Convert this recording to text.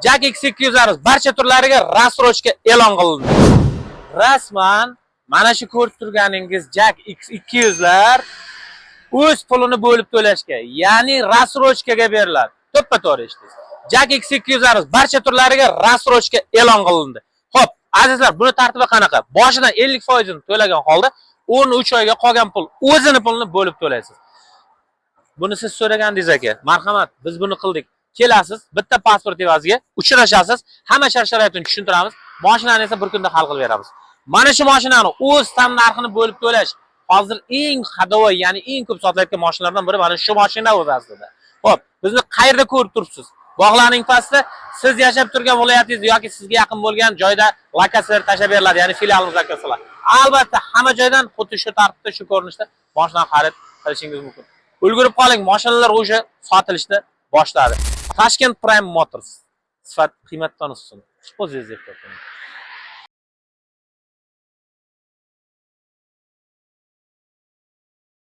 Jak X200 barcha turlariga rassrochka e'lon qilindi. Rasman mana shu ko'rib turganingiz Jak X200lar o'z pulini bo'lib to'lashga, ya'ni rassrochkaga beriladi. To'ppa-to'g'ri eshitdingiz. Jak X200 barcha turlariga rassrochka e'lon qilindi. Xo'p, azizlar, buni tartibi qanaqa? Boshidan 50% ni to'lagan holda 13 oyga qolgan pul o'zini pulini bo'lib to'laysiz. Buni siz so'ragandingiz aka. Marhamat, biz buni qildik. Kelasiz, bitta pasport evaziga uchrashasiz, hamma shart-sharoitini tushuntiramiz, mashinani esa bir kunda hal qilib beramiz. Mana shu mashinani o'z tan narxini bo'lib to'lash hozir eng hadovoy, ya'ni eng ko'p sotilayotgan mashinalardan biri mana shu mashina o'zi aslida. Xo'p, bizni qayerda ko'rib turibsiz? Bog'larning pastida siz yashab turgan viloyatingiz yoki sizga yaqin bo'lgan joyda lokatsiyalar tashab beriladi, ya'ni filialimiz lokatsiyalar. Albatta, hamma joydan xuddi shu tartibda, shu ko'rinishda mashina xarid qilishingiz mumkin. Ulgurib qoling, mashinalar o'sha sotilishni boshladi. Tashkent Prime Motors. Sifat qiymatdan ustun. O'zingiz aytib.